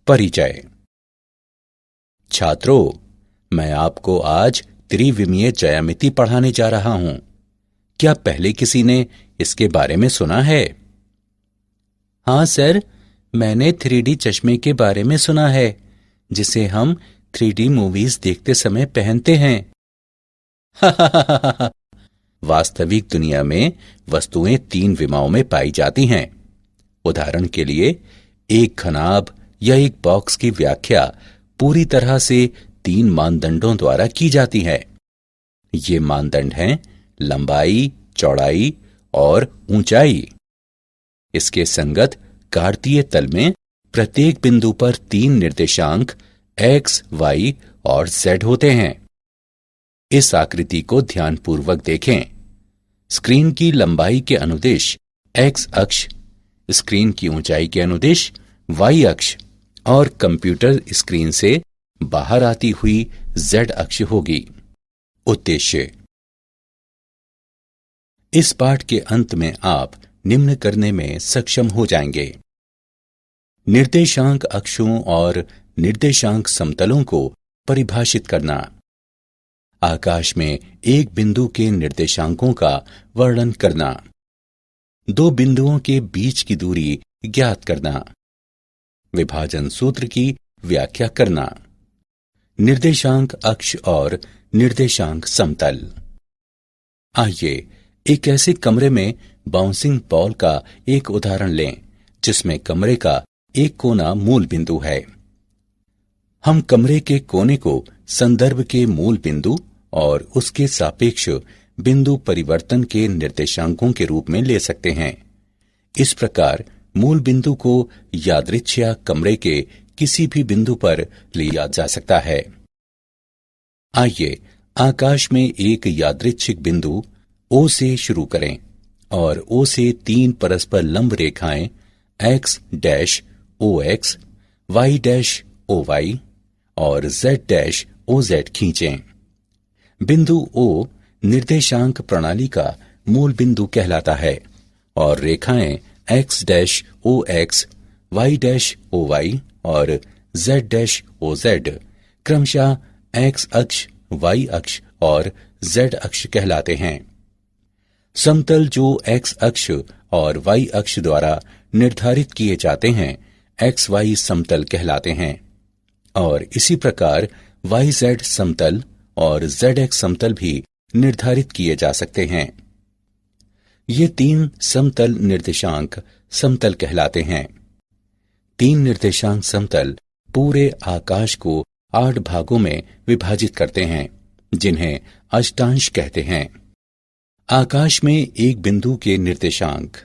परिचय। छात्रों, मैं आपको आज त्रिविमीय ज्यामिति पढ़ाने जा रहा हूं। क्या पहले किसी ने इसके बारे में सुना है? हाँ सर, मैंने 3D चश्मे के बारे में सुना है, जिसे हम 3D मूवीज देखते समय पहनते हैं। वास्तविक दुनिया में वस्तुएं 3 विमाओं में पाई जाती हैं। उदाहरण के लिए, एक घनाभ या एक बॉक्स की व्याख्या पूरी तरह से 3 मानदंडों द्वारा की जाती है। ये मानदंड हैं लंबाई, चौड़ाई और ऊंचाई। इसके संगत कार्तीय तल में प्रत्येक बिंदु पर 3 निर्देशांक x, y और z होते हैं। इस आकृति को ध्यानपूर्वक देखें। स्क्रीन की लंबाई के अनुदिश x अक्ष, स्क्रीन की ऊंचाई के अनुदिश y अक्ष और कंप्यूटर स्क्रीन से बाहर आती हुई z अक्ष होगी। उद्देश्य। इस पाठ के अंत में आप निम्न करने में सक्षम हो जाएंगे: निर्देशांक अक्षों और निर्देशांक समतलों को परिभाषित करना, आकाश में एक बिंदु के निर्देशांकों का वर्णन करना, 2 बिंदुओं के बीच की दूरी ज्ञात करना, विभाजन सूत्र की व्याख्या करना, निर्देशांक अक्ष और निर्देशांक समतल। आइए एक ऐसे कमरे में बाउंसिंग बॉल का एक उदाहरण लें जिसमें कमरे का एक कोना मूल बिंदु है। हम कमरे के कोने को संदर्भ के मूल बिंदु और उसके सापेक्ष बिंदु परिवर्तन के निर्देशांकों के रूप में ले सकते हैं। इस प्रकार मूल बिंदु को यादृच्छिक कमरे के किसी भी बिंदु पर लिया जा सकता है। आइए आकाश में एक यादृच्छिक बिंदु O से शुरू करें और O से 3 परस्पर लंब रेखाएं x dash OX, y dash OY और z डैश OZ खींचें। बिंदु O निर्देशांक प्रणाली का मूल बिंदु कहलाता है और रेखाएं x dash OX, y dash OY और z डैश OZ क्रमशः x अक्ष, y अक्ष और z अक्ष कहलाते हैं। समतल जो x अक्ष और y अक्ष द्वारा निर्धारित किए जाते हैं XY समतल कहलाते हैं और इसी प्रकार YZ समतल और ZX समतल भी निर्धारित किए जा सकते हैं। ये 3 समतल निर्देशांक समतल कहलाते हैं। 3 निर्देशांक समतल पूरे आकाश को 8 भागों में विभाजित करते हैं, जिन्हें अष्टांश कहते हैं। आकाश में एक बिंदु के निर्देशांक।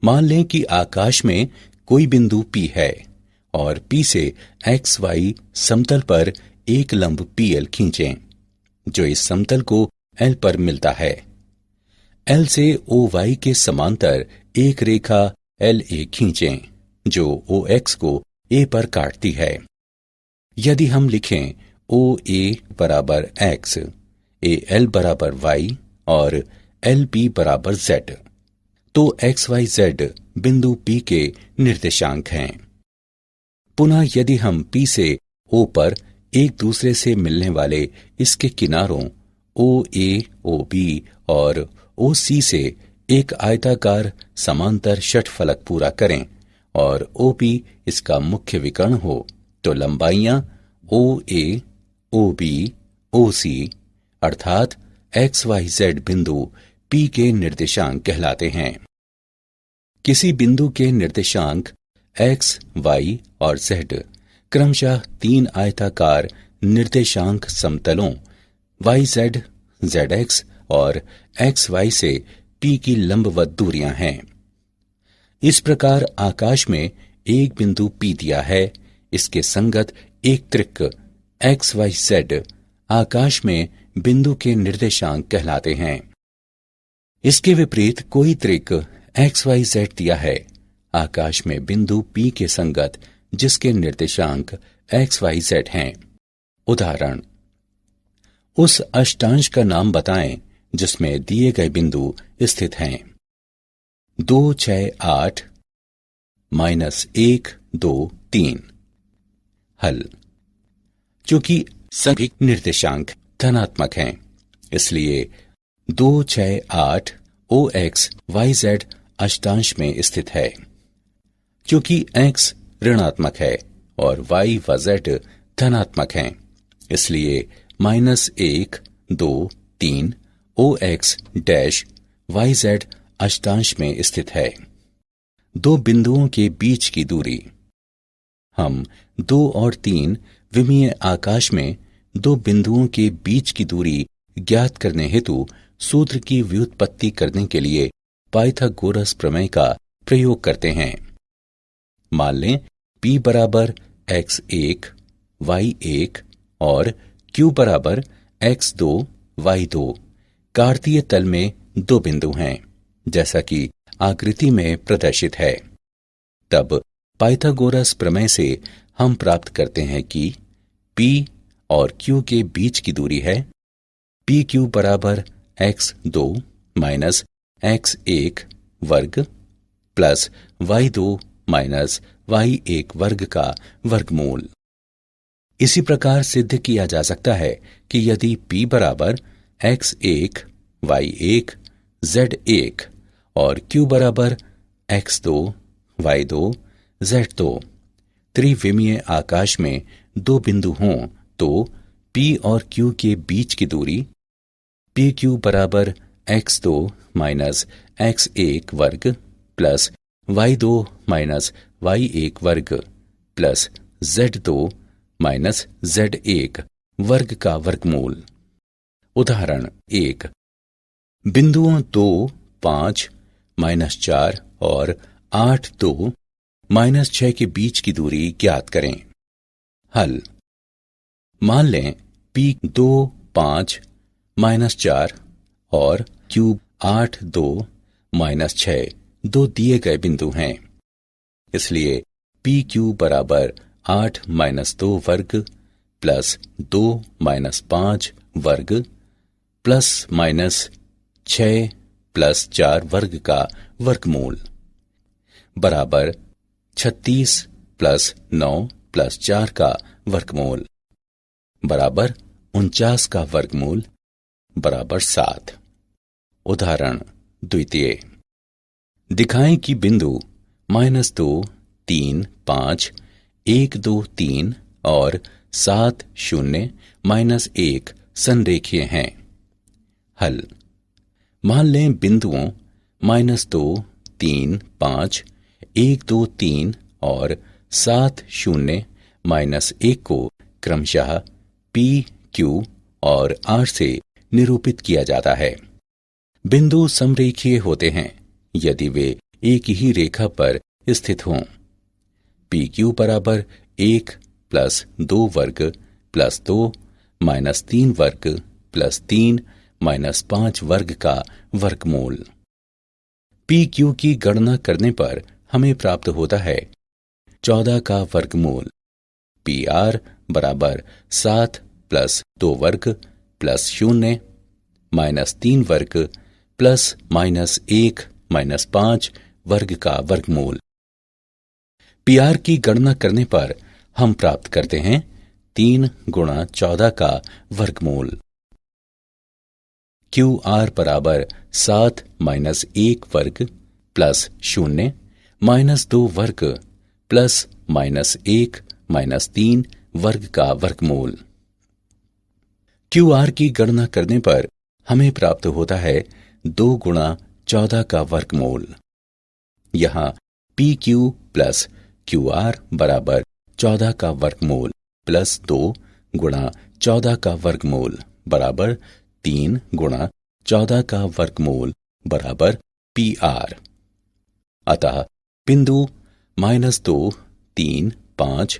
मान लें कि आकाश में कोई बिंदु P है और P से XY समतल पर एक लंब PL खींचें, जो इस समतल को L पर मिलता है। L से OY के समांतर एक रेखा LA खींचें, जो OX को A पर काटती है। यदि हम लिखें OA बराबर X, AL बराबर Y और LB बराबर Z, तो XYZ बिंदु P के निर्देशांक हैं। पुनः यदि हम P से O पर एक दूसरे से मिलने वाले इसके किनारों OA, OB और OC से एक आयताकार समांतर षटफलक पूरा करें और OP इसका मुख्य विकर्ण हो, तो लंबाइयां OA, OB, OC अर्थात XYZ बिंदु P के निर्देशांक कहलाते हैं। किसी बिंदु के निर्देशांक X, Y और Z क्रमशः 3 आयताकार निर्देशांक समतलों YZ, ZX और XY से P की लंबवत दूरियां हैं। इस प्रकार आकाश में एक बिंदु P दिया है, इसके संगत एक त्रिक XYZ आकाश में बिंदु के निर्देशांक कहलाते हैं। इसके विपरीत कोई त्रिक XYZ दिया है आकाश में बिंदु P के संगत, जिसके निर्देशांक XYZ हैं। उदाहरण: उस अष्टांश का नाम बताएं जिसमें दिए गए बिंदु स्थित हैं। 2, 6, 8 -1, 2, 3 हल। चूंकि सभी निर्देशांक धनात्मक हैं, इसलिए 2, 6, 8 OX YZ अष्टांश में स्थित है। चूंकि X ऋणात्मक है और Y व Z धनात्मक हैं, इसलिए -1, 2, 3 OX डैश YZ अष्टांश में स्थित है। दो बिंदुओं के बीच की दूरी। हम 2 और 3 विमीय आकाश में दो बिंदुओं के बीच की दूरी ज्ञात करने हेतु सूत्र की व्युत्पत्ति करने के लिए पाइथागोरस प्रमेय का प्रयोग करते हैं। मान लें P बराबर x1 y1 और Q बराबर x2 y2 कार्तीय तल में दो बिंदु हैं, जैसा कि आकृति में प्रदर्शित है। तब पाइथागोरस प्रमेय से हम प्राप्त करते हैं कि P और Q के बीच की दूरी है PQ बराबर x2 माइनस x1 वर्ग प्लस y2 माइनस y1 वर्ग का वर्गमूल। इसी प्रकार सिद्ध किया जा सकता है कि यदि P बराबर x1 y1 z1 और Q बराबर x2 y2 z2 त्रिविमीय आकाश में दो बिंदु हों, तो P और Q के बीच की दूरी PQ बराबर x2 माइनस x1 वर्ग प्लस y2 माइनस y1 वर्ग प्लस z2 माइनस z1 वर्ग का वर्गमूल। उदाहरण 1। बिंदुओं 2, 5, -4 और 8, 2, -6 के बीच की दूरी ज्ञात करें। हल। मान लें P 2, 5, -4 और Q 8, 2, -6 दो दिए गए बिंदु हैं, इसलिए PQ बराबर 8 - 2 वर्ग प्लस 2 - 5 वर्ग प्लस माइनस 6 प्लस 4 वर्ग का वर्गमूल बराबर 36 प्लस 9 प्लस 4 का वर्गमूल बराबर 49 का वर्गमूल बराबर 7। उदाहरण द्वितीय। दिखाएं कि बिंदु -2, 3, 5, 1, 2, 3 और 7, 0, -1 संरेखीय हैं। हल। मान लें बिंदुओं -2, 3, 5, 1, 2, 3 और 7, 0, -1 को क्रमशः P, Q और R से निरूपित किया जाता है। बिंदु समरेखीय होते हैं यदि वे एक ही रेखा पर स्थित हों। PQ बराबर 1 प्लस 2 वर्ग प्लस 2 -3 वर्ग प्लस 3 -5 वर्ग का वर्गमूल। PQ की गणना करने पर हमें प्राप्त होता है 14 का वर्गमूल। PR बराबर 7 प्लस 2 वर्ग प्लस 0 -3 वर्ग प्लस -1 -5 वर्ग का वर्गमूल। PR की गणना करने पर हम प्राप्त करते हैं 3 गुणा 14 का वर्गमूल। QR बराबर 7 -1 वर्ग प्लस 0 -2 वर्ग प्लस -1 -3 वर्ग का वर्गमूल। QR की गणना करने पर हमें प्राप्त होता है 2 गुणा 14 का वर्गमूल। यहाँ PQ प्लस QR बराबर 14 का वर्गमूल प्लस 2 गुणा 14 का वर्गमूल बराबर 3 गुणा 14 का वर्गमूल बराबर PR। अतः बिंदु -2, 3, 5,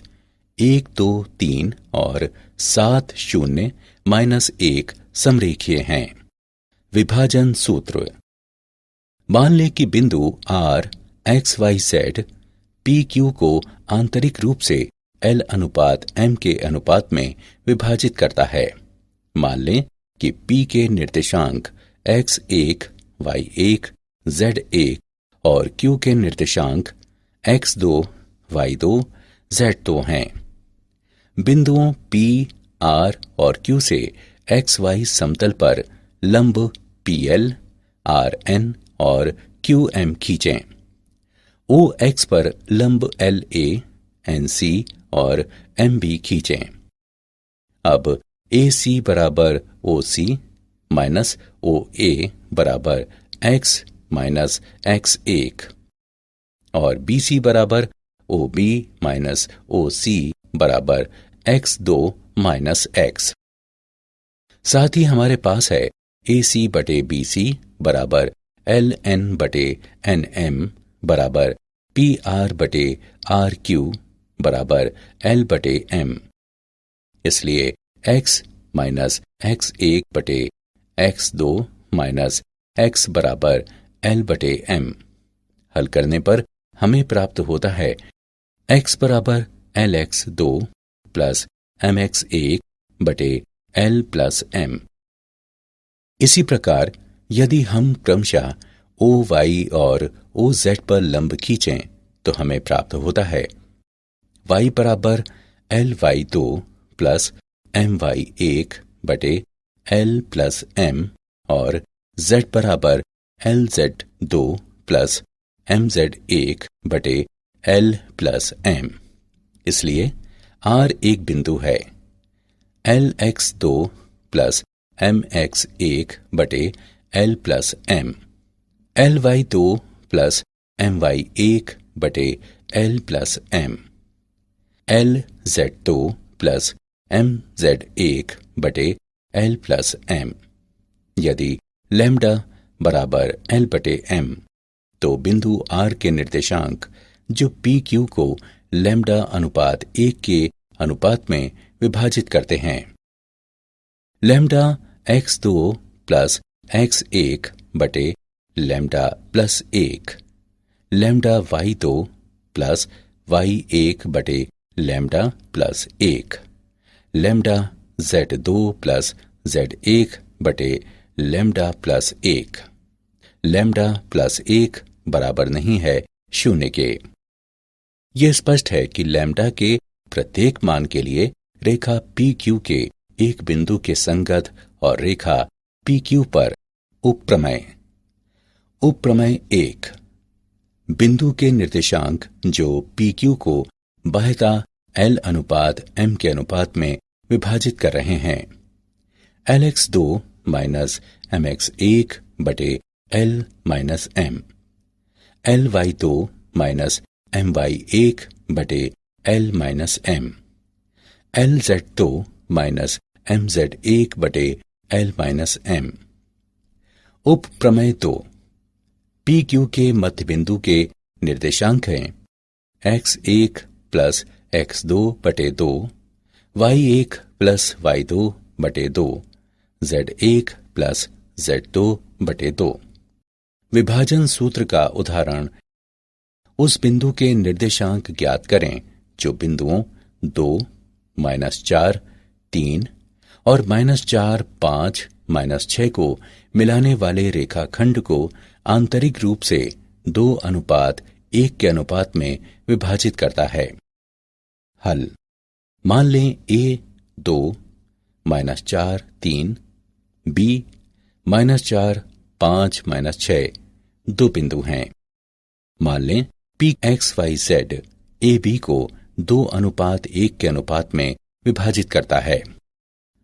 1, 2, 3 और 7, 0, -1 समरेखीय हैं। विभाजन सूत्र। मान लें कि बिंदु R XYZ PQ को आंतरिक रूप से L अनुपात M के अनुपात में विभाजित करता है। मान लें कि P के निर्देशांक x1, y1, z1 और Q के निर्देशांक x2, y2, z2 हैं। बिंदुओं P, R और Q से XY समतल पर लंब PL, RN और QM खींचें। OX पर लंब LA, NC और MB खींचें। अब AC बराबर OC माइनस OA बराबर X माइनस X1 और BC बराबर OB माइनस OC बराबर X2 माइनस X। साथ ही हमारे पास है AC बटे BC बराबर LN बटे NM बराबर PR बटे RQ बराबर L बटे M। इसलिए X माइनस X1 बटे X2 माइनस X बराबर L बटे M। हल करने पर हमें प्राप्त होता है X बराबर LX2 प्लस MX1 बटे L प्लस M। इसी प्रकार यदि हम क्रमशः OY और OZ पर लंब खींचें तो हमें प्राप्त होता है Y बराबर LY2 प्लस MY1 बटे L प्लस M और Z बराबर LZ2 प्लस MZ1 बटे L प्लस M। इसलिए R एक बिंदु है। LX2 प्लस MX1 बटे L plus M, LY2 plus MY1 बटे L plus M, LZ2 plus MZ1 बटे L प्लस M। यदि लैम्डा बराबर L बटे M तो बिंदु R के निर्देशांक जो PQ को लैम्डा अनुपात 1 के अनुपात में विभाजित करते हैं। लैम्डा X2 प्लस X1 बटे lambda plus 1, lambda Y2 plus Y1 बटे lambda plus 1, lambda Z2 plus Z1 बटे लैम्डा प्लस 1। लैम्डा प्लस 1 बराबर नहीं है 0 के। यह स्पष्ट है कि लैम्डा के प्रत्येक मान के लिए रेखा PQ के एक बिंदु के संगत और रेखा PQ पर उपप्रमेय। उपप्रमेय 1, बिंदु के निर्देशांक जो PQ को बाह्यता L अनुपात M के अनुपात में विभाजित कर रहे हैं। LX2 माइनस MX1 बटे L minus M, LY2 minus MY1 बटे L minus M, LZ2 minus MZ1 बटे L माइनस M। उप प्रमेय 2, PQ के मध्य बिंदु के निर्देशांक हैं X1 प्लस X2 बटे 2, Y1 प्लस Y2 बटे 2, Z1 प्लस Z2 बटे 2। विभाजन सूत्र का उदाहरण, उस बिंदु के निर्देशांक ज्ञात करें जो बिंदुओं 2, -4, 3 और -4, 5, -6 को मिलाने वाले रेखाखंड को आंतरिक रूप से 2:1 के अनुपात में विभाजित करता है। हल, मान लें A 2, -4, 3, B -4, 5, -6 दो बिंदु हैं। मान लें PXYZ AB को 2:1 के अनुपात में विभाजित करता है।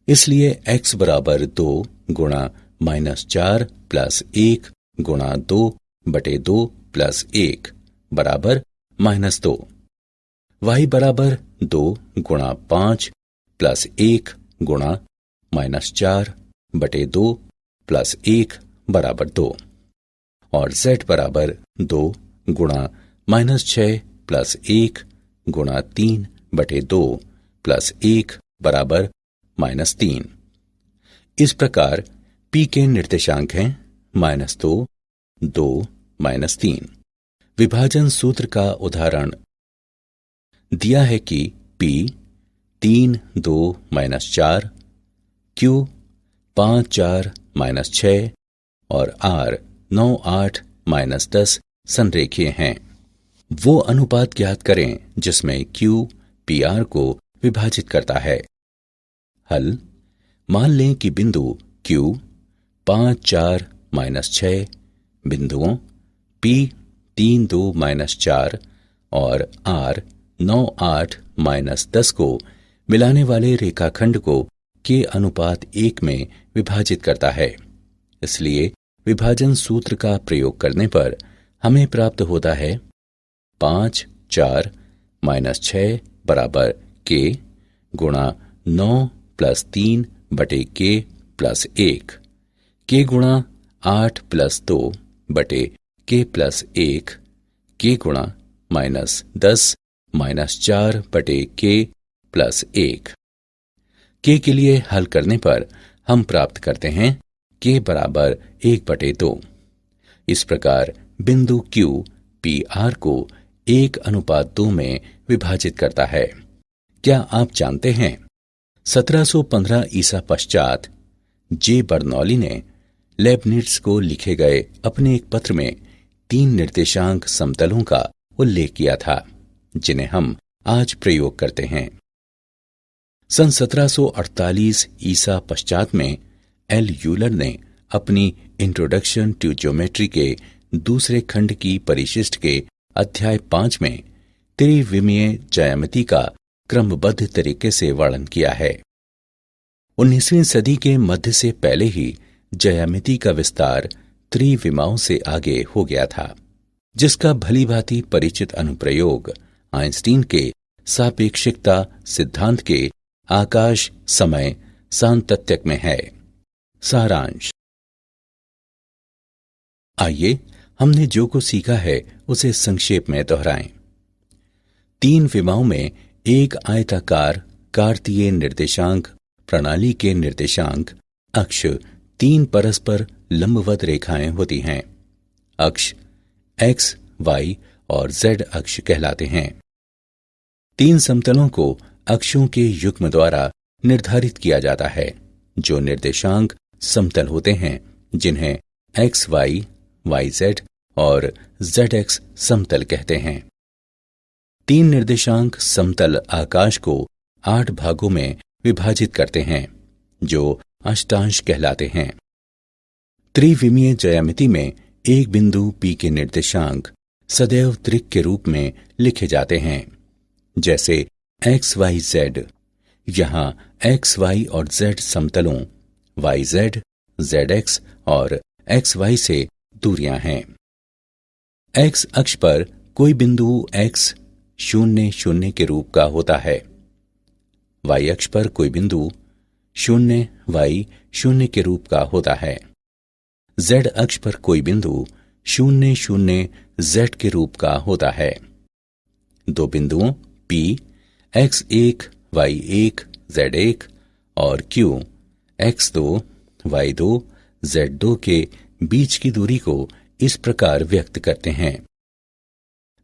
इसलिए X बराबर 2 गुणा -4 प्लस 1 गुणा 2 बटे 2 प्लस 1 बराबर -2। Y बराबर 2 गुणा 5 प्लस 1 गुणा -4 बटे 2 प्लस 1 बराबर 2 और Z बराबर 2 गुणा -6 प्लस 1 गुणा 3 बटे 2 प्लस 1 बराबर -3। इस प्रकार P के निर्देशांक हैं -2, 2, -3। विभाजन सूत्र का उदाहरण दिया है कि P 3, 2, -4, Q 5, 4, -6 और R 9, 8, -10 संरेखीय हैं। वो अनुपात ज्ञात करें जिसमें Q PR को विभाजित करता है। हल: मान लें कि बिंदु Q 5, 4, -6 बिंदुओं P 3, 2, -4 और R 9, 8, -10 को मिलाने वाले रेखाखंड को K अनुपात 1 में विभाजित करता है। इसलिए विभाजन सूत्र का प्रयोग करने पर हमें प्राप्त होता है 5, 4, -6 बराबर K गुणा 9 + 3 बटे K + 1, K गुणा 8 + 2 बटे K + 1, K गुणा -10 -4 बटे K + 1। K के लिए हल करने पर हम प्राप्त करते हैं K बराबर 1/2। इस प्रकार बिंदु Q PR को 1:2 में विभाजित करता है। क्या आप जानते हैं 1715 ईसा पश्चात जे बर्नौली ने लेबनिट्ज को लिखे गए अपने एक पत्र में 3 निर्देशांक समतलों का उल्लेख किया था, जिन्हें हम आज प्रयोग करते हैं। सन 1748 ईसा पश्चात में एल यूलर ने अपनी इंट्रोडक्शन टू ज्योमेट्री के दूसरे खंड की परिशिष्ट के अध्याय 5 में त्रिविमीय ज्यामिति का क्रमबद्ध तरीके से वर्णन किया है। 19वीं सदी के मध्य से पहले ही ज्यामिति का विस्तार त्रिविमाओं से आगे हो गया था, जिसका भलीभांति परिचित अनुप्रयोग आइंस्टीन के सापेक्षिकता सिद्धांत के आकाश समय सातत्यक में है। सारांश: आइए हमने जो कुछ सीखा है उसे संक्षेप में दोहराएं। 3 विमाओं में एक आयताकार कार्तीय निर्देशांक प्रणाली के निर्देशांक अक्ष 3 परस्पर लंबवत रेखाएं होती हैं। अक्ष x, y और z अक्ष कहलाते हैं। 3 समतलों को अक्षों के युग्म द्वारा निर्धारित किया जाता है, जो निर्देशांक समतल होते हैं, जिन्हें x, y, y, z और z x समतल कहते हैं। 3 निर्देशांक समतल आकाश को 8 भागों में विभाजित करते हैं, जो अष्टांश कहलाते हैं। त्रिविमीय ज्यामिति में एक बिंदु P के निर्देशांक सदैव त्रिक के रूप में लिखे जाते हैं, जैसे x, y, z। यहाँ x, y और z समतलों y, z, z x और x, y से दूरियां हैं। x अक्ष पर कोई बिंदु x 0, 0 के रूप का होता है। y अक्ष पर कोई बिंदु 0, y 0 के रूप का होता है। z अक्ष पर कोई बिंदु 0, 0 z के रूप का होता है। 2 बिंदुओं P x1, y1, z1 और Q x2, y2, z2 के बीच की दूरी को इस प्रकार व्यक्त करते हैं।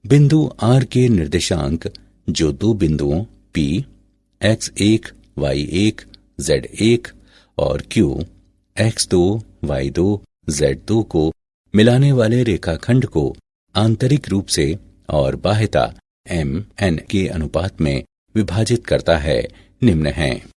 बिंदु R के निर्देशांक, जो 2 बिंदुओं P x1, y1, z1 और Q x2, y2, z2 को मिलाने वाले रेखाखंड को आंतरिक रूप से और बाह्यता m n के अनुपात में विभाजित करता है, निम्न हैं।